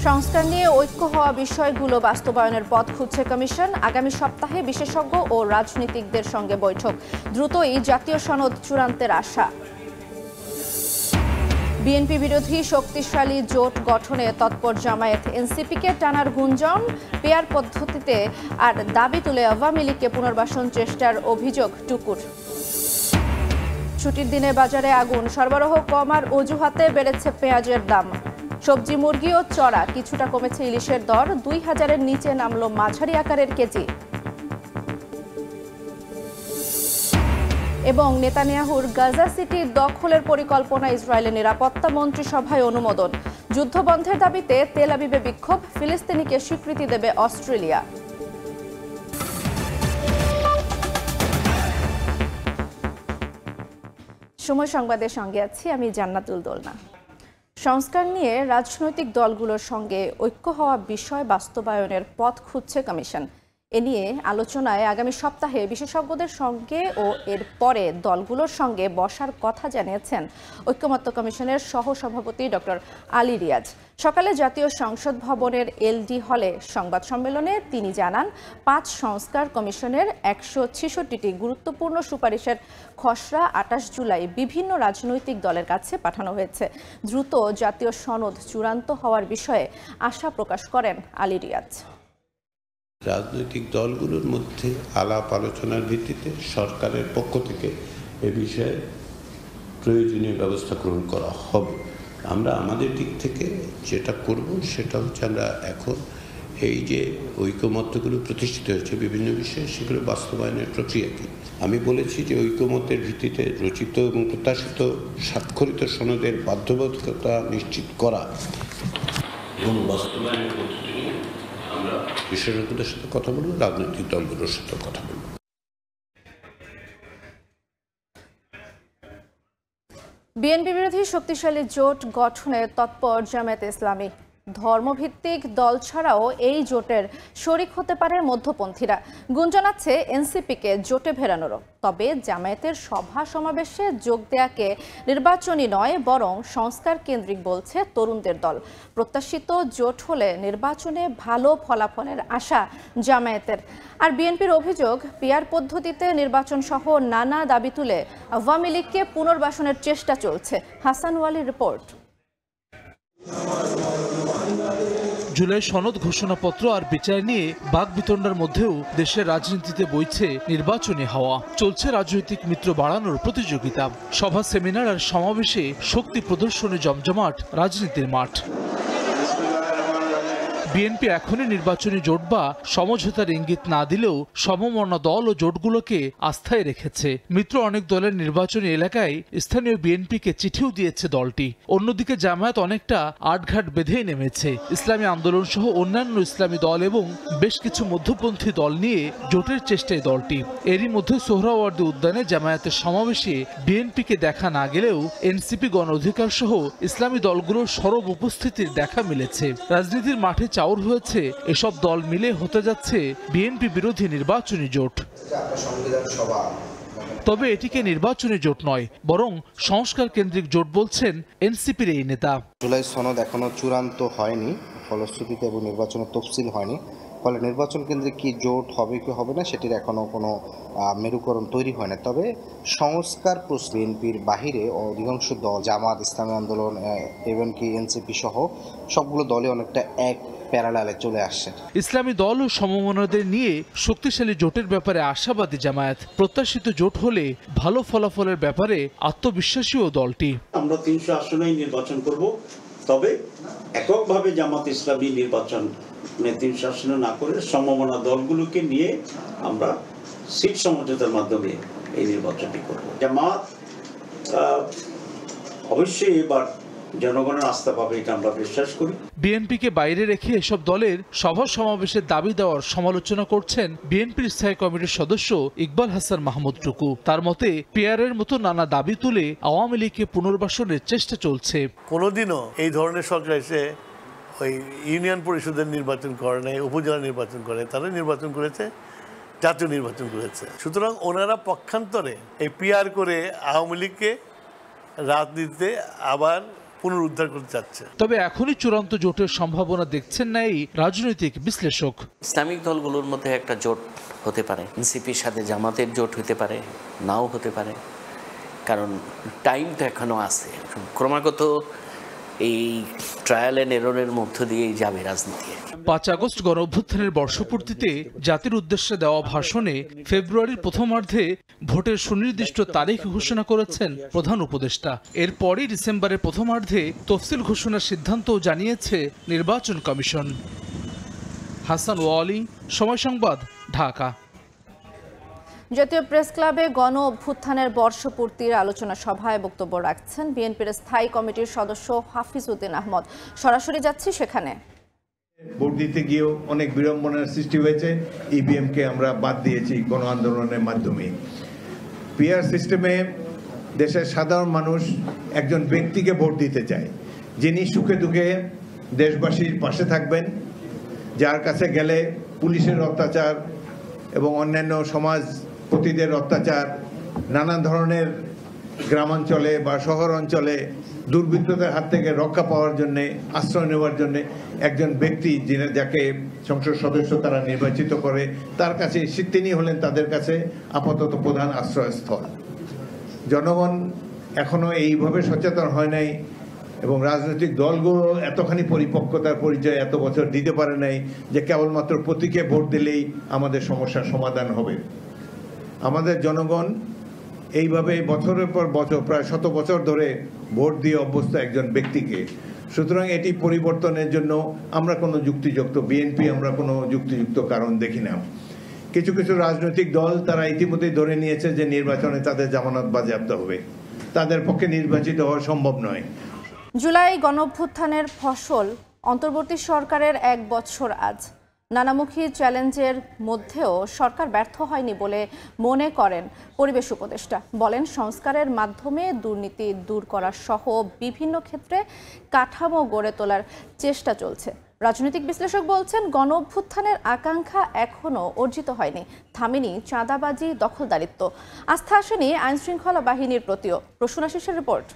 সংস্কার নিয়ে ঐক্য হওয়া বিষয়গুলো বাস্তবায়নের পথ খুঁজছে কমিশন। আগামী সপ্তাহে বিশেষজ্ঞ ও রাজনীতিকদের সঙ্গে বৈঠক। দ্রুতই জাতীয় সনদ চূড়ান্তের আশা। বিএনপি বিরোধী শক্তিশালী জোট গঠনে তৎপর জামায়াত। এনসিপিকে টানার গুঞ্জন, পেয়ার পদ্ধতিতে আর দাবি তুলে আওয়ামী লীগকে পুনর্বাসন চেষ্টার অভিযোগ টুকুর। ছুটির দিনে বাজারে আগুন, সরবরাহ কমার অজুহাতে বেড়েছে পেঁয়াজের দাম। সবজি, মুরগি ও চড়া কিছুটা কমেছে ইলিশের দর। 2000-এর নিচে নামলো মাঝারি আকারের কেজি। এবং নেতানিয়াহুর গাজা সিটি দখলের পরিকল্পনা ইসরায়েলের নিরাপত্তা মন্ত্রিসভায় অনুমোদন। যুদ্ধবন্ধের দাবিতে তেল আবিবে বিক্ষোভ, ফিলিস্তিনিকে স্বীকৃতি দেবে অস্ট্রেলিয়া। সময় সংবাদের সঙ্গে আছি আমি জান্নাতুল দোলনা। সংস্কার নিয়ে রাজনৈতিক দলগুলোর সঙ্গে ঐক্য হওয়া বিষয় বাস্তবায়নের পথ খুঁজছে কমিশন। এ নিয়ে আলোচনায় আগামী সপ্তাহে বিশেষজ্ঞদের সঙ্গে ও এর পরে দলগুলোর সঙ্গে বসার কথা জানিয়েছেন ঐকমত্য কমিশনের সহসভাপতি ডক্টর আলী রিয়াজ। সকালে জাতীয় সংসদ ভবনের এলডি হলে সংবাদ সম্মেলনে তিনি জানান, 5 সংস্কার কমিশনের 166টি গুরুত্বপূর্ণ সুপারিশের খসড়া 28 জুলাই বিভিন্ন রাজনৈতিক দলের কাছে পাঠানো হয়েছে। দ্রুত জাতীয় সনদ চূড়ান্ত হওয়ার বিষয়ে আশা প্রকাশ করেন আলী রিয়াজ। রাজনৈতিক দলগুলোর মধ্যে আলাপ আলোচনার ভিত্তিতে সরকারের পক্ষ থেকে এ বিষয়ে প্রয়োজনীয় ব্যবস্থা গ্রহণ করা হবে। আমরা আমাদের দিক থেকে যেটা করব সেটা হচ্ছে, আমরা এখন এই যে ঐকমত্যগুলো প্রতিষ্ঠিত হয়েছে বিভিন্ন বিষয়ে, সেগুলো বাস্তবায়নের প্রক্রিয়া কি। আমি বলেছি যে ঐকমত্যের ভিত্তিতে রচিত এবং প্রত্যাশিত স্বাক্ষরিত সনদের বাধ্যবাধকতা নিশ্চিত করা এবং বাস্তবায়নের পদ্ধতি নিয়ে আমরা বিশেষজ্ঞদের সাথে কথা বলবো, রাজনৈতিক দলগুলোর সাথে কথা বলবো। বিএনপি বিরোধী শক্তিশালী জোট গঠনে তৎপর জামায়াতে ইসলামী। ধর্মভিত্তিক দল ছাড়াও এই জোটের শরিক হতে পারে মধ্যপন্থীরা। গুঞ্জন আছে এনসিপিকে জোটে ফেরানোরও। তবে জামায়াতের সভা সমাবেশে যোগ দেয়াকে নির্বাচনী নয় বরং সংস্কার কেন্দ্রিক বলছে তরুণদের দল। প্রত্যাশিত জোট হলে নির্বাচনে ভালো ফলাফলের আশা জামায়াতের। আর বিএনপির অভিযোগ, পিআর পদ্ধতিতে নির্বাচন সহ নানা দাবি তুলে আওয়ামী লীগকে পুনর্বাসনের চেষ্টা চলছে। হাসান ওয়ালির রিপোর্ট। জুলাই সনদ ঘোষণাপত্র আর বিচার নিয়ে বাকবিতণ্ডার মধ্যেও দেশের রাজনীতিতে বইছে নির্বাচনী হাওয়া। চলছে রাজনৈতিক মিত্র বাড়ানোর প্রতিযোগিতা। সভা, সেমিনার আর সমাবেশে শক্তি প্রদর্শনে জমজমাট রাজনীতির মাঠ। বিএনপি এখনই নির্বাচনী জোট বা সমঝোতার ইঙ্গিত না দিলেও সমমনা দল ও জোটগুলোকে আস্থায় রেখেছে। মিত্র অনেক দলের নির্বাচনী এলাকায় স্থানীয় বিএনপিকে চিঠিও দিয়েছে দলটি। অন্যদিকে জামায়াত অনেকটা আটঘাট বেঁধেই নেমেছে। ইসলামী আন্দোলন সহ অন্যান্য ইসলামী দল এবং বেশ কিছু মধ্যপন্থী দল নিয়ে জোটের চেষ্টায় দলটি। এরই মধ্যে সোহরাওয়ার্দী উদ্যানে জামায়াতের সমাবেশে বিএনপিকে দেখা না গেলেও এনসিপি, গণ অধিকার সহ ইসলামী দলগুলোর সরব উপস্থিতির দেখা মিলেছে। রাজনীতির মাঠে চাউর হয়েছে এসব দল মিলে হতে যাচ্ছে বিএনপি বিরোধী নির্বাচনী জোট। তবে এটিকে নির্বাচনী জোট নয় বরং সংস্কার কেন্দ্রিক জোট বলছেন এনসিপির এই নেতা। জুলাই সনদ এখনো চূড়ান্ত হয়নি, ফলশ্রুতিতে এবং নির্বাচনের তফসিল হয়নি। ফলে নির্বাচন কেন্দ্রে কি জোট হবে কি হবে না সেটির এখনো কোনো মেরুকরণ তৈরি হয় না। তবে সংস্কার বিএনপির বাহিরে অধিকাংশ দল, জামাত, ইসলামী আন্দোলন, এমনকি এনসিপি সহ সবগুলো দলে অনেকটা এক প্যারালালে চলে আসছে। ইসলামী দল ও সমমনাদের নিয়ে শক্তিশালী জোটের ব্যাপারে আশাবাদী জামায়াত। প্রত্যাশিত জোট হলে ভালো ফলাফলের ব্যাপারে আত্মবিশ্বাসীও দলটি। আমরা 300 আসনেই নির্বাচন করব, তবে এককভাবে জামাত ইসলামী নির্বাচন 300 আসনে না করে সমমনা দলগুলোকে নিয়ে আমরা সিট সমঝোতার মাধ্যমে এই নির্বাচনটি করব। জামাত অবশ্যই এবার জনগণের আস্থা পাবে, এটা আমরা বিশ্বাস করি। বিএনপিকে বাইরে রেখে এসব দলের সভা সমাবেশের দাবি দেওয়ার সমালোচনা করছেন বিএনপির স্থায়ী কমিটির সদস্য ইকবাল হাসান মাহমুদ টুকু। তার মতে পিআরের মতো নানা দাবি তুলে আওয়ামী লীগকে পুনর্বাসনের চেষ্টা চলছে। কোনোদিনও এই ধরনের সরকার এসে ওই ইউনিয়ন পরিষদের নির্বাচন করে নাই, উপজেলা নির্বাচন করে, তারা নির্বাচন করেছে, জাতীয় নির্বাচন করেছে। সুতরাং ওনারা পক্ষান্তরে এই পিআর করে আওয়ামী লীগকে রাজনীতিতে আবার পুনরুদ্ধার করতে চাচ্ছে। তবে এখনই চূড়ান্ত জোটের সম্ভাবনা দেখছেন না এই রাজনৈতিক বিশ্লেষক। ইসলামিক দলগুলোর মধ্যে একটা জোট হতে পারে, এনসিপির সাথে জামাতের জোট হতে পারে, নাও হতে পারে, কারণ টাইম তো এখনো আছে। ক্রমাগত এই ট্রায়াল অ্যান্ড এররের মধ্য দিয়েই যাবে রাজনীতি। 5 আগস্ট গণ অভ্যুত্থানের বর্ষপূর্তিতে জাতির উদ্দেশ্যে দেওয়া ভাষণে ফেব্রুয়ারির প্রথমার্ধে ভোটের সুনির্দিষ্ট তারিখ ঘোষণা করেছেন প্রধান উপদেষ্টা। এরপরই ডিসেম্বরের প্রথমার্ধে তফসিল ঘোষণার সিদ্ধান্তও জানিয়েছে নির্বাচন কমিশন। হাসান ওয়ালি, সময় সংবাদ, ঢাকা। জাতীয় প্রেস ক্লাবে গণ অভ্যুত্থানের বর্ষপূর্তির আলোচনা সভায় বক্তব্য রাখছেন বিএনপির স্থায়ী কমিটির সদস্য হাফিজ উদ্দিন আহমদ। সরাসরি যাচ্ছি সেখানে। ভোট দিতে গিয়েও অনেক বিড়ম্বনার সৃষ্টি হয়েছে। ইভিএমকে আমরা বাদ দিয়েছি গণ আন্দোলনের মাধ্যমে। পিআর সিস্টেমে দেশের সাধারণ মানুষ একজন ব্যক্তিকে ভোট দিতে চায়, যিনি সুখে দুঃখে দেশবাসীর পাশে থাকবেন, যার কাছে গেলে পুলিশের অত্যাচার এবং অন্যান্য সমাজপতিদের অত্যাচার, নানান ধরনের গ্রামাঞ্চলে বা শহর অঞ্চলে দুর্বৃত্তদের হাত থেকে রক্ষা পাওয়ার জন্য, আশ্রয় নেওয়ার জন্য একজন ব্যক্তি যিনি যাকে সংসদ সদস্য তারা নির্বাচিত করে, তার কাছে তিনি হলেন তাদের কাছে আপাতত প্রধান আশ্রয়স্থল। জনগণ এখনো এইভাবে সচেতন হয় নাই এবং রাজনৈতিক দলগুলো এতখানি পরিপক্কতার পরিচয় এত বছর দিতে পারে নাই যে কেবলমাত্র প্রতীকে ভোট দিলেই আমাদের সমস্যার সমাধান হবে। আমাদের জনগণ এইভাবে বছরের পর বছর, প্রায় 100 বছর ধরে ভোট দিয়ে অভ্যস্ত একজন ব্যক্তিকে। সুতরাং এটি পরিবর্তনের জন্য আমরা কোনো যুক্তিযুক্ত বিএনপি আমরা কোনো যুক্তিযুক্ত কারণ দেখি না। কিছু কিছু রাজনৈতিক দল তারা ইতিমধ্যেই ধরে নিয়েছে যে নির্বাচনে তাদের জামানত বাজেয়াপ্ত হবে, তাদের পক্ষে নির্বাচিত হওয়া সম্ভব নয়। জুলাই গণঅভ্যুত্থানের ফসল অন্তর্বর্তী সরকারের 1 বছর আজ। নানামুখী চ্যালেঞ্জের মধ্যেও সরকার ব্যর্থ হয়নি বলে মনে করেন পরিবেশ উপদেষ্টা। বলেন, সংস্কারের মাধ্যমে দুর্নীতি দূর করা সহ বিভিন্ন ক্ষেত্রে কাঠামো গড়ে তোলার চেষ্টা চলছে। রাজনৈতিক বিশ্লেষক বলছেন, গণ অভ্যুত্থানের আকাঙ্ক্ষা এখনও অর্জিত হয়নি, থামেনি চাঁদাবাজি, দখলদারিত্ব, আস্থা আসেনি আইনশৃঙ্খলা বাহিনীর প্রতিও। প্রসূনাশিসের রিপোর্ট।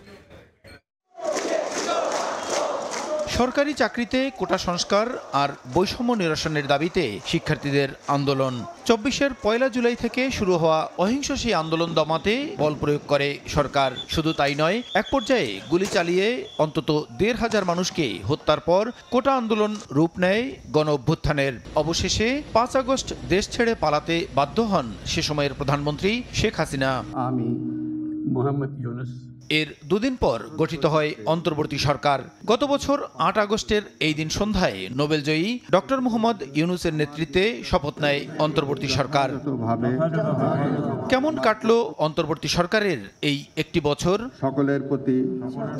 সরকারি চাকরিতে কোটা সংস্কার আর বৈষম্য নিরসনের দাবিতে শিক্ষার্থীদের আন্দোলন। 24-এর 1 জুলাই থেকে শুরু হওয়া অহিংস সেই আন্দোলন দমাতে বল প্রয়োগ করে সরকার। শুধু তাই নয়, এক পর্যায়ে গুলি চালিয়ে অন্তত 1,500 মানুষকে হত্যার পর কোটা আন্দোলন রূপ নেয় গণ অভ্যুত্থানের। অবশেষে 5 আগস্ট দেশ ছেড়ে পালাতে বাধ্য হন সে সময়ের প্রধানমন্ত্রী শেখ হাসিনা। আমি মোহাম্মদ ইউনুস। এর 2 দিন পর গঠিত হয় অন্তর্বর্তী সরকার। গত বছর 8 আগস্টের এই দিন সন্ধ্যায় নোবেলজয়ী ডক্টর মোহাম্মদ ইউনুসের নেতৃত্বে শপথ নেয় অন্তর্বর্তী সরকার। কেমন কাটলো অন্তর্বর্তী সরকারের এই একটি বছর? সকলের প্রতি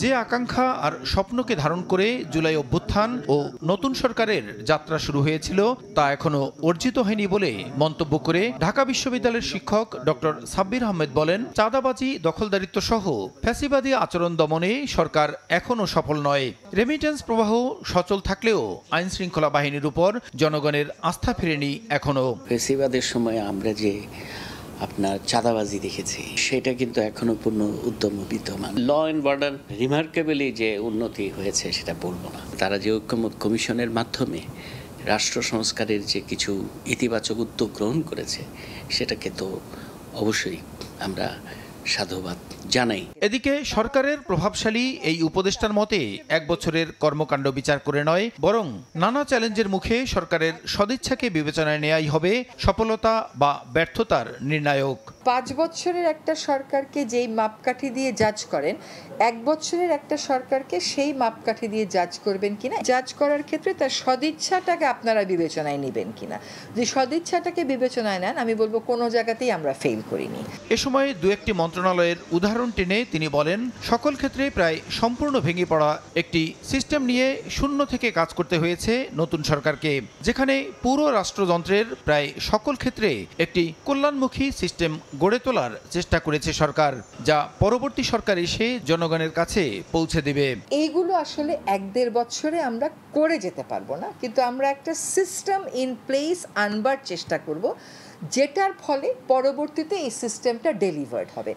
যে আকাঙ্ক্ষা আর স্বপ্নকে ধারণ করে জুলাই অভ্যুত্থান ও নতুন সরকারের যাত্রা শুরু হয়েছিল তা এখনো অর্জিত হয়নি বলে মন্তব্য করে ঢাকা বিশ্ববিদ্যালয়ের শিক্ষক ডক্টর সাব্বির আহমেদ বলেন, চাঁদাবাজি, দখলদারিত্ব সহ ফ্যাসিবাদী আচরণ দমনে সরকার এখনো সফল নয়। রেমিটেন্স প্রবাহ সচল থাকলেও আইন শৃঙ্খলা বাহিনীর উপর জনগণের আস্থা ফেরেনি এখনো। ফ্যাসিবাদের সময় আমরা যে আপনার চাঁদাবাজি দেখেছি সেটা কিন্তু এখনো পূর্ণ উদ্যম বিদ্যমান। ল অ্যান্ড অর্ডার রিমার্কেবলি যে উন্নতি হয়েছে সেটা বলবো না। তারা যে ঐক্যমত কমিশনের মাধ্যমে রাষ্ট্র সংস্কারের যে কিছু ইতিবাচক উদ্যোগ গ্রহণ করেছে সেটাকে তো অবশ্যই আমরা সাধুবাদ জানাই। এদিকে সরকারের প্রভাবশালী এই উপদেষ্টার মতে 1 বছরের কর্মকাণ্ড বিচার করে নয়, বরং নানা চ্যালেঞ্জের মুখে সরকারের সদিচ্ছাকে বিবেচনায় নেওয়াই হবে সফলতা বা ব্যর্থতার নির্ণায়ক। 5 বছরের একটা সরকারকে যেই মাপকাঠি দিয়ে জাজ করেন, 1 বছরের একটা সরকারকে সেই মাপকাঠি দিয়ে জাজ করবেন কিনা, জাজ করার ক্ষেত্রে তার সদিচ্ছাটাকে আপনারা বিবেচনায় নেবেন কিনা। যে সদিচ্ছাটাকে বিবেচনায় নেন, আমি বলবো কোনো জায়গাতেই আমরা ফেল করিনি। এ সময় 2-1টি মন্ত্রণালয়ের উদাহরণ টেনে তিনি বলেন, সকল ক্ষেত্রে প্রায় সম্পূর্ণ ভেঙে পড়া একটি সিস্টেম নিয়ে শূন্য থেকে কাজ করতে হয়েছে নতুন সরকারকে, যেখানে পুরো রাষ্ট্রযন্ত্রের প্রায় সকল ক্ষেত্রে একটি কল্যাণমুখী সিস্টেম গড়ে তোলার চেষ্টা করেছে সরকার, যা পরবর্তী সরকার এসে জনগণের কাছে পৌঁছে দেবে। এইগুলো আসলে 1-1.5 বছরে আমরা করে যেতে পারবো না, কিন্তু আমরা একটা সিস্টেম ইন প্লেস আনবার চেষ্টা করব যেটার ফলে পরবর্তীতে এই সিস্টেমটা ডেলিভার্ড হবে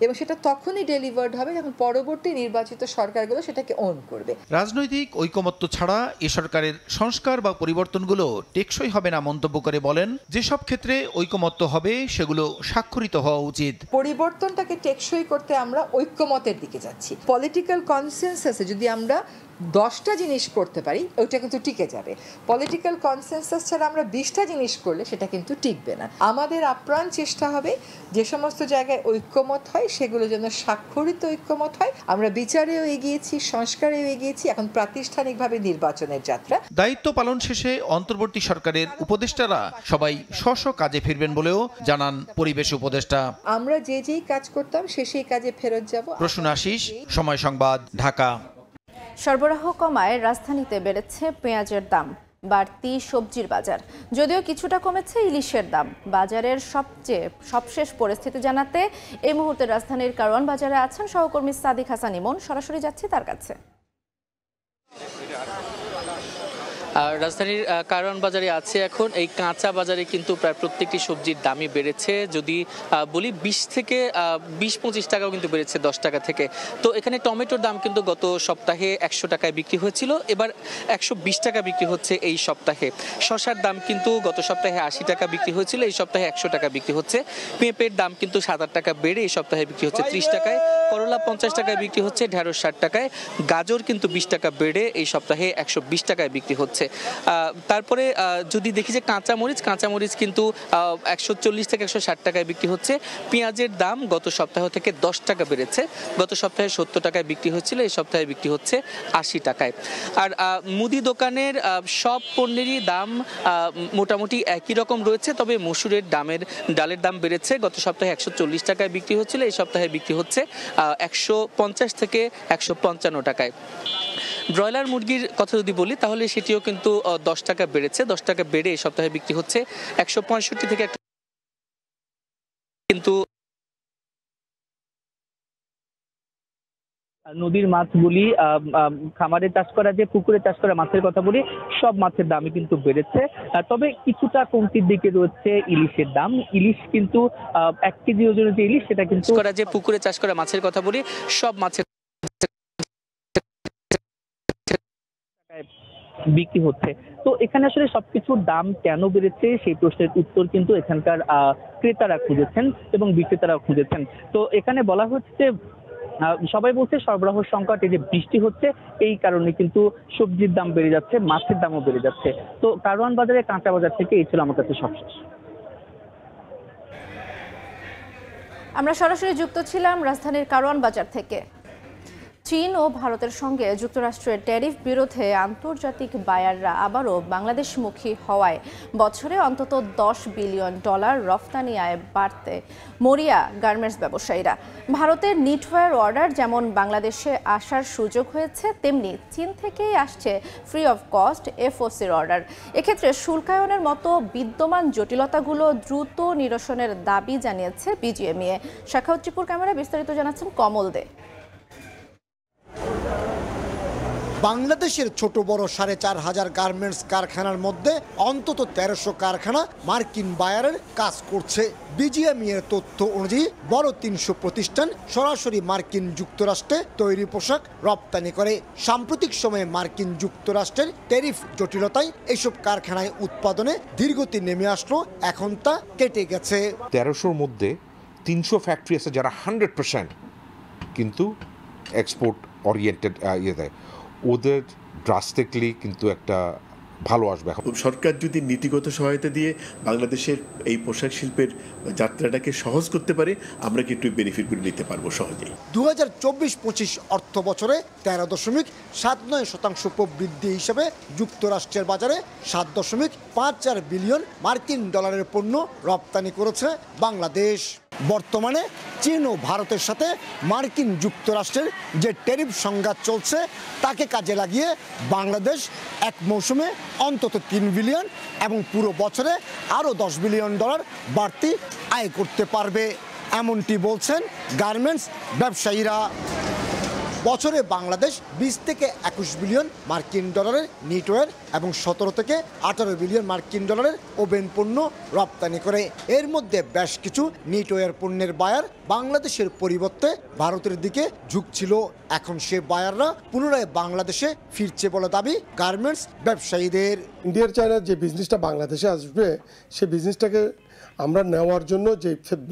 এবং সেটা তখনই ডেলিভার্ড হবে যখন পরবর্তী নির্বাচিত সরকারগুলো সেটাকে ওন করবে। রাজনৈতিক ঐকমত্য ছাড়া এ সরকারের সংস্কার বা পরিবর্তনগুলো টেকসই হবে না মন্তব্য করে বলেন, যেসব ক্ষেত্রে ঐকমত্য হবে সেগুলো স্বাক্ষরিত হওয়া উচিত। পরিবর্তনটাকে টেকসই করতে আমরা ঐক্যমতের দিকে যাচ্ছি। পলিটিক্যাল কনসেনসাসে যদি আমরা 10টা জিনিস করতে পারি ওইটা কিন্তু টিকে যাবে। পলিটিক্যাল কনসেনসাস ছাড়া আমরা 20টা জিনিস করলে সেটা কিন্তু টিকবে না। আমাদের আপ্রাণ চেষ্টা হবে যে সমস্ত জায়গায় ঐক্যমত হয় সেগুলো যেন স্বাক্ষরিত ঐক্যমত হয়। আমরা বিচারেও এগিয়েছি, সংস্কারেও এগিয়েছি, এখন প্রাতিষ্ঠানিকভাবে নির্বাচনের যাত্রা। দায়িত্ব পালন শেষে অন্তর্বর্তী সরকারের উপদেষ্টারা সবাই স্ব কাজে ফিরবেন বলেও জানান পরিবেশ উপদেষ্টা। আমরা যেই কাজ করতাম সেই কাজে ফেরত যাব। প্রসূন আশিস, সময় সংবাদ, ঢাকা। সরবরাহ কমায় রাজধানীতে বেড়েছে পেঁয়াজের দাম, বাড়তি সবজির বাজার। যদিও কিছুটা কমেছে ইলিশের দাম। বাজারের সবশেষ পরিস্থিতি জানাতে এই মুহূর্তে রাজধানীর কারওয়ান বাজারে আছেন সহকর্মী সাদিক হাসান ইমন। সরাসরি যাচ্ছি তার কাছে। রাজধানীর কারওয়ান বাজারে আছে এখন। এই কাঁচা বাজারে কিন্তু প্রায় প্রত্যেকটি সবজির দামই বেড়েছে। যদি বলি 20 থেকে 20-25 টাকাও কিন্তু বেড়েছে 10 টাকা থেকে। তো এখানে টমেটোর দাম কিন্তু গত সপ্তাহে 100 টাকায় বিক্রি হয়েছিল, এবার 120 টাকা বিক্রি হচ্ছে এই সপ্তাহে। শসার দাম কিন্তু গত সপ্তাহে 80 টাকা বিক্রি হয়েছিল, এই সপ্তাহে 100 টাকা বিক্রি হচ্ছে। পেঁপের দাম কিন্তু 7-8 টাকা বেড়ে এই সপ্তাহে বিক্রি হচ্ছে 30 টাকায়। করলা 50 টাকায় বিক্রি হচ্ছে, ঢেঁড়স 60 টাকায়। গাজর কিন্তু 20 টাকা বেড়ে এই সপ্তাহে 120 টাকায় বিক্রি হচ্ছে। তারপরে যদি দেখি যে কাঁচামরিচ কিন্তু 140 থেকে 160 টাকায় বিক্রি হচ্ছে। পেঁয়াজের দাম গত সপ্তাহ থেকে 10 টাকা বেড়েছে। গত সপ্তাহে 70 টাকায় বিক্রি হচ্ছিল, এই সপ্তাহে বিক্রি হচ্ছে 80 টাকায়। আর মুদি দোকানের সব পণ্যেরই দাম মোটামুটি একই রকম রয়েছে, তবে মসুরের ডালের দাম বেড়েছে। গত সপ্তাহে 140 টাকায় বিক্রি হচ্ছিল, এই সপ্তাহে বিক্রি হচ্ছে 150 থেকে 155 টাকায়। ব্রয়লার মুরগির কথা যদি বলি তাহলে সেটিও কিন্তু 10 টাকা বেড়েছে। 10 টাকা বেড়ে এই সপ্তাহে বিক্রি হচ্ছে 165 থেকে। কিন্তু নদীর মাছ বলি, খামারে চাষ করা যে পুকুরে চাষ করা মাছের কথা বলি, সব মাছের দামই কিন্তু বেড়েছে। তবে কিছুটা কমতির দিকে রয়েছে ইলিশের দাম। ইলিশ কিন্তু 1 কেজি ওজনের যে ইলিশ সেটা কিন্তু করা যে পুকুরে চাষ করা মাছের কথা বলি, সব মাছের বিক্রি হচ্ছে। তো এখানে আসলে সবকিছুর দাম কেন বেড়েছে সেই প্রশ্নের উত্তর কিন্তু এখানকার ক্রেতারা খুঁজেছেন এবং বিক্রেতারাও খুঁজেছেন। তো এখানে বলা হচ্ছে সবাই বলছে সরবরাহ সংকট, এই যে বৃষ্টি হচ্ছে এই কারণে কিন্তু সবজির দাম বেড়ে যাচ্ছে, মাছের দামও বেড়ে যাচ্ছে। তো কারওয়ান বাজারে কাঁচা বাজার থেকে এই ছিল আমার কাছে সবশেষ। আমরা সরাসরি যুক্ত ছিলাম রাজধানীর কারওয়ান বাজার থেকে। চীন ও ভারতের সঙ্গে যুক্তরাষ্ট্রের ট্যারিফ বিরোধে আন্তর্জাতিক বায়াররা আবারও বাংলাদেশমুখী হওয়ায় বছরে অন্তত $10 বিলিয়ন রফতানি আয় বাড়তে মরিয়া গার্মেন্টস ব্যবসায়ীরা। ভারতের নিটওয়্যার অর্ডার যেমন বাংলাদেশে আসার সুযোগ হয়েছে, তেমনি চীন থেকেই আসছে ফ্রি অফ কস্ট FOCর অর্ডার। এক্ষেত্রে শুল্কায়নের মতো বিদ্যমান জটিলতাগুলো দ্রুত নিরসনের দাবি জানিয়েছে BGMEA। শাখাউত্তিপুর ক্যামেরা বিস্তারিত জানাচ্ছেন কমল দে। বাংলাদেশের ছোট বড় 4500 গার্মেন্টস কারখানার মধ্যে অন্তত 1300 কারখানা মার্কিন বায়ারের কাজ করছে। BGMEA তথ্য অনুযায়ী বড় 300 প্রতিষ্ঠান সরাসরি মার্কিন যুক্তরাষ্ট্রে তৈরি পোশাক রপ্তানি করে। সাম্প্রতিক সময়ে মার্কিন যুক্তরাষ্ট্রের ট্যারিফ জটিলতায় এসব কারখানায় উৎপাদনে ধীরগতি নেমে আসলো, এখন তা কেটে গেছে। 1300-র মধ্যে 300 ফ্যাক্টরি আছে যারা 100% কিন্তু এক্সপোর্ট ওরিয়েন্টেড দেয়, ওদের ড্রাস্টিকলি কিন্তু একটা ভালো আসবে। এখন সরকার যদি নীতিগত সহায়তা দিয়ে বাংলাদেশের এই পোশাক শিল্পের যাত্রাটাকে সহজ করতে পারে, আমরা কিন্তু বেনিফিটগুলো নিতে পারবো সহজেই। 2024-25 অর্থ বছরে 13.79% প্রবৃদ্ধি হিসেবে যুক্তরাষ্ট্রের বাজারে $7.54 বিলিয়ন মার্কিন ডলারের পণ্য রপ্তানি করেছে বাংলাদেশ। বর্তমানে চীন ও ভারতের সাথে মার্কিন যুক্তরাষ্ট্রের যে ট্যারিফ সংঘাত চলছে তাকে কাজে লাগিয়ে বাংলাদেশ এক মৌসুমে অন্তত $3 বিলিয়ন এবং পুরো বছরে আরও $10 বিলিয়ন বাড়তি আয় করতে পারবে, এমনটি বলছেন গার্মেন্টস ব্যবসায়ীরা। বছরে বাংলাদেশ 20 থেকে 21 বিলিয়ন মার্কিন ডলারের নিটওয়্যার এবং 17 থেকে 18 বিলিয়ন মার্কিন ডলারের ওভেন পণ্য রপ্তানি করে। এর মধ্যে বেশ কিছু নিটওয়্যার পণ্যের বায়ার বাংলাদেশের পরিবর্তে ভারতের দিকে ঝুঁকছিল। এখন সে বায়াররা পুনরায় বাংলাদেশে ফিরছে বলে দাবি গার্মেন্টস ব্যবসায়ীদের। ইন্ডিয়ার চায়নার যে বিজনেসটা বাংলাদেশে আসবে সেই বিজনেসটাকে আমরা নেওয়ার জন্য যে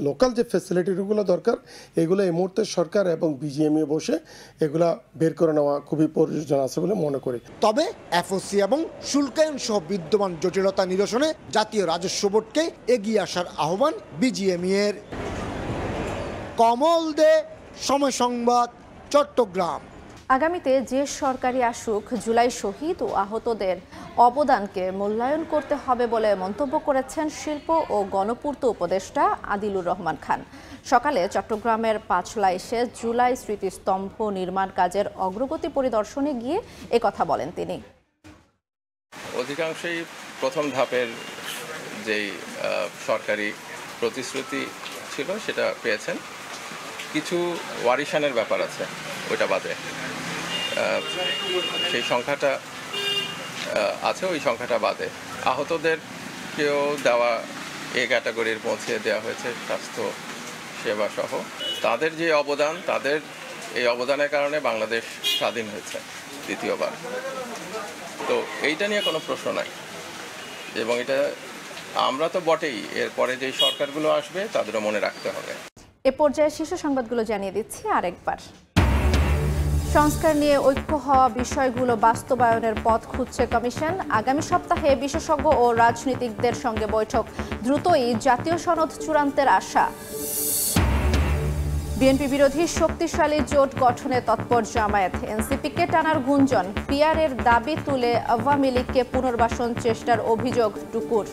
লোকাল যে ফ্যাসিলিটিগুলো দরকার এগুলো এই মুহূর্তে সরকার এবং বিজিএমএ বসে এগুলা বের করে নেওয়া খুবই প্রয়োজন আছে বলে মনে করি। তবে এফওসি এবং শুল্কায়ন সহ বিদ্যমান জটিলতা নিরসনে জাতীয় রাজস্ব বোর্ডকে এগিয়ে আসার আহ্বান বিজিএমএর। কমল দে, সময় সংবাদ, চট্টগ্রাম। আগামীতে যে সরকারি আসুক জুলাই শহীদ ও আহতদের অবদানকে মূল্যায়ন করতে হবে বলে মন্তব্য করেছেন শিল্প ও গণপূর্ত উপদেষ্টা আদিলুর রহমান খান। সকালে চট্টগ্রামের পাঁচলা এসে জুলাই স্মৃতিস্তম্ভ নির্মাণ কাজের অগ্রগতি পরিদর্শনে গিয়ে একথা বলেন তিনি। অধিকাংশই প্রথম ধাপের যেই সরকারি প্রতিশ্রুতি ছিল সেটা পেয়েছেন। কিছু ওয়ারিশানের ব্যাপার আছে, ওইটা বাদে সেই সংখ্যাটা আছে, ওই সংখ্যাটা বাদে আহতদেরকেও দেওয়া এ ক্যাটাগরির পৌঁছে দেওয়া হয়েছে স্বাস্থ্য সেবা সহ। তাদের যে অবদান, তাদের এই অবদানের কারণে বাংলাদেশ স্বাধীন হয়েছে দ্বিতীয়বার। তো এইটা নিয়ে কোনো প্রশ্ন নাই এবং এটা আমরা তো বটেই, এরপরে যেই সরকারগুলো আসবে তাদেরও মনে রাখতে হবে। এ পর্যায়ে শীর্ষ সংবাদগুলো জানিয়ে দিচ্ছি আরেকবার। সংস্কার নিয়ে ঐক্য হওয়া বিষয়গুলো বাস্তবায়নের পথ খুঁজছে কমিশন। আগামী সপ্তাহে বিশেষজ্ঞ ও রাজনীতিকদের সঙ্গে বৈঠক। দ্রুতই জাতীয় সনদ চূড়ান্তের আশা। বিএনপি বিরোধী শক্তিশালী জোট গঠনে তৎপর জামায়াত। এনসিপিকে টানার গুঞ্জন। পিআরের দাবি তুলে আওয়ামী লীগকে পুনর্বাসন চেষ্টার অভিযোগ টুকুর।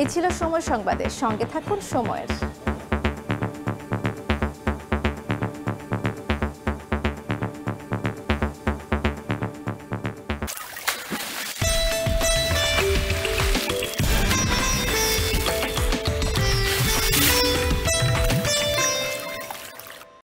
এই ছিল সময় সংবাদের সঙ্গে থাকুন সময়ের।